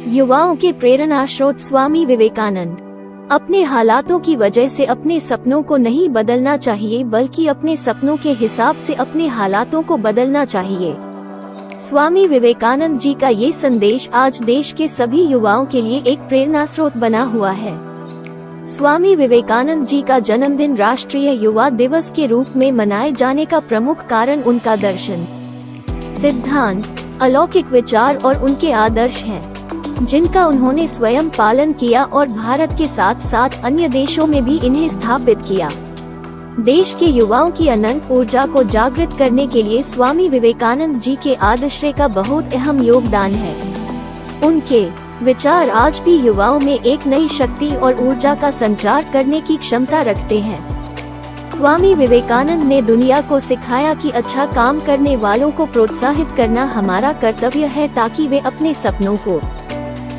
युवाओं के प्रेरणा स्रोत स्वामी विवेकानंद। अपने हालातों की वजह से अपने सपनों को नहीं बदलना चाहिए, बल्कि अपने सपनों के हिसाब से अपने हालातों को बदलना चाहिए। स्वामी विवेकानंद जी का ये संदेश आज देश के सभी युवाओं के लिए एक प्रेरणा स्रोत बना हुआ है। स्वामी विवेकानंद जी का जन्मदिन राष्ट्रीय युवा दिवस के रूप में मनाए जाने का प्रमुख कारण उनका दर्शन, सिद्धांत, अलौकिक विचार और उनके आदर्श हैं, जिनका उन्होंने स्वयं पालन किया और भारत के साथ साथ अन्य देशों में भी इन्हें स्थापित किया। देश के युवाओं की अनंत ऊर्जा को जागृत करने के लिए स्वामी विवेकानंद जी के आदर्श का बहुत अहम योगदान है। उनके विचार आज भी युवाओं में एक नई शक्ति और ऊर्जा का संचार करने की क्षमता रखते हैं। स्वामी विवेकानंद ने दुनिया को सिखाया कि अच्छा काम करने वालों को प्रोत्साहित करना हमारा कर्तव्य है, ताकि वे अपने सपनों को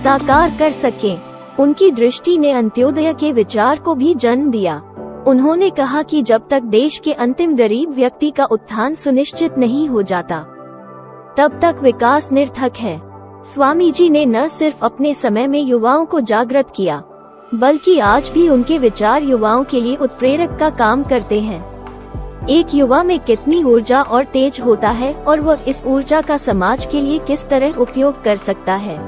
साकार कर सकें। उनकी दृष्टि ने अंत्योदय के विचार को भी जन्म दिया। उन्होंने कहा कि जब तक देश के अंतिम गरीब व्यक्ति का उत्थान सुनिश्चित नहीं हो जाता, तब तक विकास निरर्थक है। स्वामी जी ने न सिर्फ अपने समय में युवाओं को जागृत किया, बल्कि आज भी उनके विचार युवाओं के लिए उत्प्रेरक का काम करते हैं। एक युवा में कितनी ऊर्जा और तेज होता है और वह इस ऊर्जा का समाज के लिए किस तरह उपयोग कर सकता है।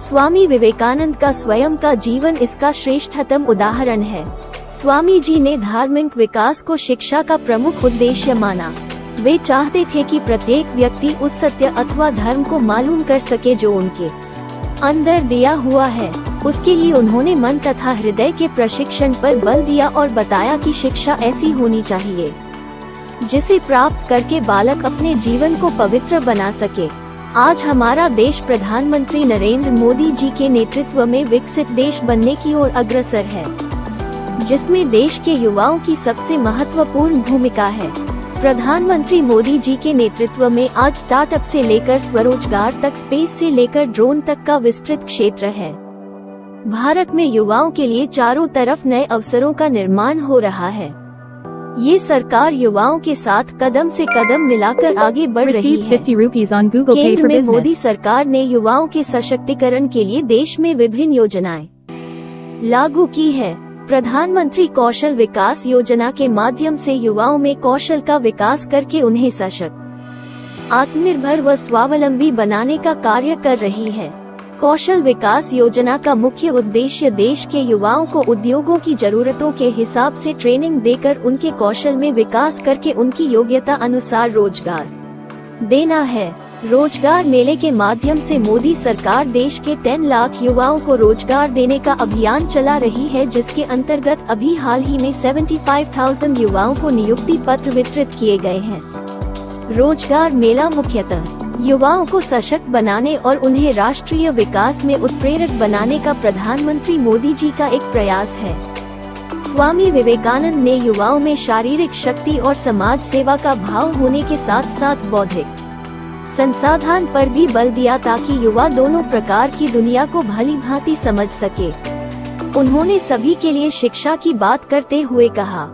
स्वामी विवेकानंद का स्वयं का जीवन इसका श्रेष्ठतम उदाहरण है। स्वामी जी ने धार्मिक विकास को शिक्षा का प्रमुख उद्देश्य माना। वे चाहते थे कि प्रत्येक व्यक्ति उस सत्य अथवा धर्म को मालूम कर सके जो उनके अंदर दिया हुआ है। उसके लिए उन्होंने मन तथा हृदय के प्रशिक्षण पर बल दिया और बताया कि शिक्षा ऐसी होनी चाहिए जिसे प्राप्त करके बालक अपने जीवन को पवित्र बना सके। आज हमारा देश प्रधानमंत्री नरेंद्र मोदी जी के नेतृत्व में विकसित देश बनने की ओर अग्रसर है, जिसमें देश के युवाओं की सबसे महत्वपूर्ण भूमिका है। प्रधानमंत्री मोदी जी के नेतृत्व में आज स्टार्टअप से लेकर स्वरोजगार तक, स्पेस से लेकर ड्रोन तक का विस्तृत क्षेत्र है। भारत में युवाओं के लिए चारों तरफ नए अवसरों का निर्माण हो रहा है। ये सरकार युवाओं के साथ कदम से कदम मिलाकर आगे बढ़ रही है। केंद्र में मोदी सरकार ने युवाओं के सशक्तिकरण के लिए देश में विभिन्न योजनाएं लागू की है। प्रधानमंत्री कौशल विकास योजना के माध्यम से युवाओं में कौशल का विकास करके उन्हें सशक्त, आत्मनिर्भर व स्वावलंबी बनाने का कार्य कर रही है। कौशल विकास योजना का मुख्य उद्देश्य देश के युवाओं को उद्योगों की जरूरतों के हिसाब से ट्रेनिंग देकर उनके कौशल में विकास करके उनकी योग्यता अनुसार रोजगार देना है। रोजगार मेले के माध्यम से मोदी सरकार देश के 10 लाख युवाओं को रोजगार देने का अभियान चला रही है, जिसके अंतर्गत अभी हाल ही में 75,000 युवाओं को नियुक्ति पत्र वितरित किए गए हैं। रोजगार मेला मुख्यतः युवाओं को सशक्त बनाने और उन्हें राष्ट्रीय विकास में उत्प्रेरक बनाने का प्रधानमंत्री मोदी जी का एक प्रयास है। स्वामी विवेकानंद ने युवाओं में शारीरिक शक्ति और समाज सेवा का भाव होने के साथ साथ बौद्धिक संसाधन पर भी बल दिया, ताकि युवा दोनों प्रकार की दुनिया को भली भांति समझ सके। उन्होंने सभी के लिए शिक्षा की बात करते हुए कहा,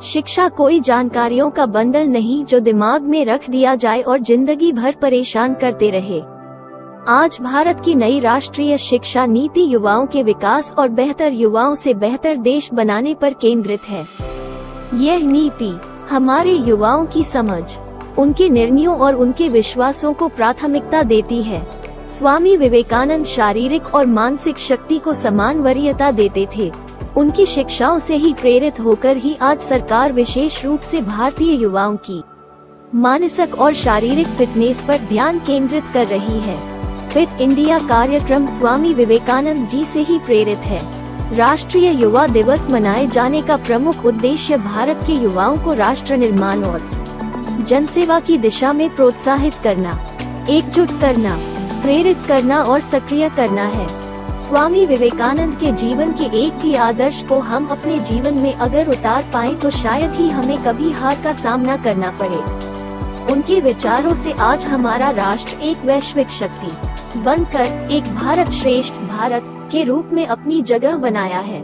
शिक्षा कोई जानकारियों का बंडल नहीं जो दिमाग में रख दिया जाए और जिंदगी भर परेशान करते रहे। आज भारत की नई राष्ट्रीय शिक्षा नीति युवाओं के विकास और बेहतर युवाओं से बेहतर देश बनाने पर केंद्रित है। यह नीति हमारे युवाओं की समझ, उनके निर्णयों और उनके विश्वासों को प्राथमिकता देती है। स्वामी विवेकानंद शारीरिक और मानसिक शक्ति को समान वरीयता देते थे। उनकी शिक्षाओं से ही प्रेरित होकर ही आज सरकार विशेष रूप से भारतीय युवाओं की मानसिक और शारीरिक फिटनेस पर ध्यान केंद्रित कर रही है। फिट इंडिया कार्यक्रम स्वामी विवेकानंद जी से ही प्रेरित है। राष्ट्रीय युवा दिवस मनाए जाने का प्रमुख उद्देश्य भारत के युवाओं को राष्ट्र निर्माण और जनसेवा की दिशा में प्रोत्साहित करना, एकजुट करना, प्रेरित करना और सक्रिय करना है। स्वामी विवेकानंद के जीवन के एक भी आदर्श को हम अपने जीवन में अगर उतार पाएं तो शायद ही हमें कभी हार का सामना करना पड़े। उनके विचारों से आज हमारा राष्ट्र एक वैश्विक शक्ति बनकर एक भारत श्रेष्ठ भारत के रूप में अपनी जगह बनाया है।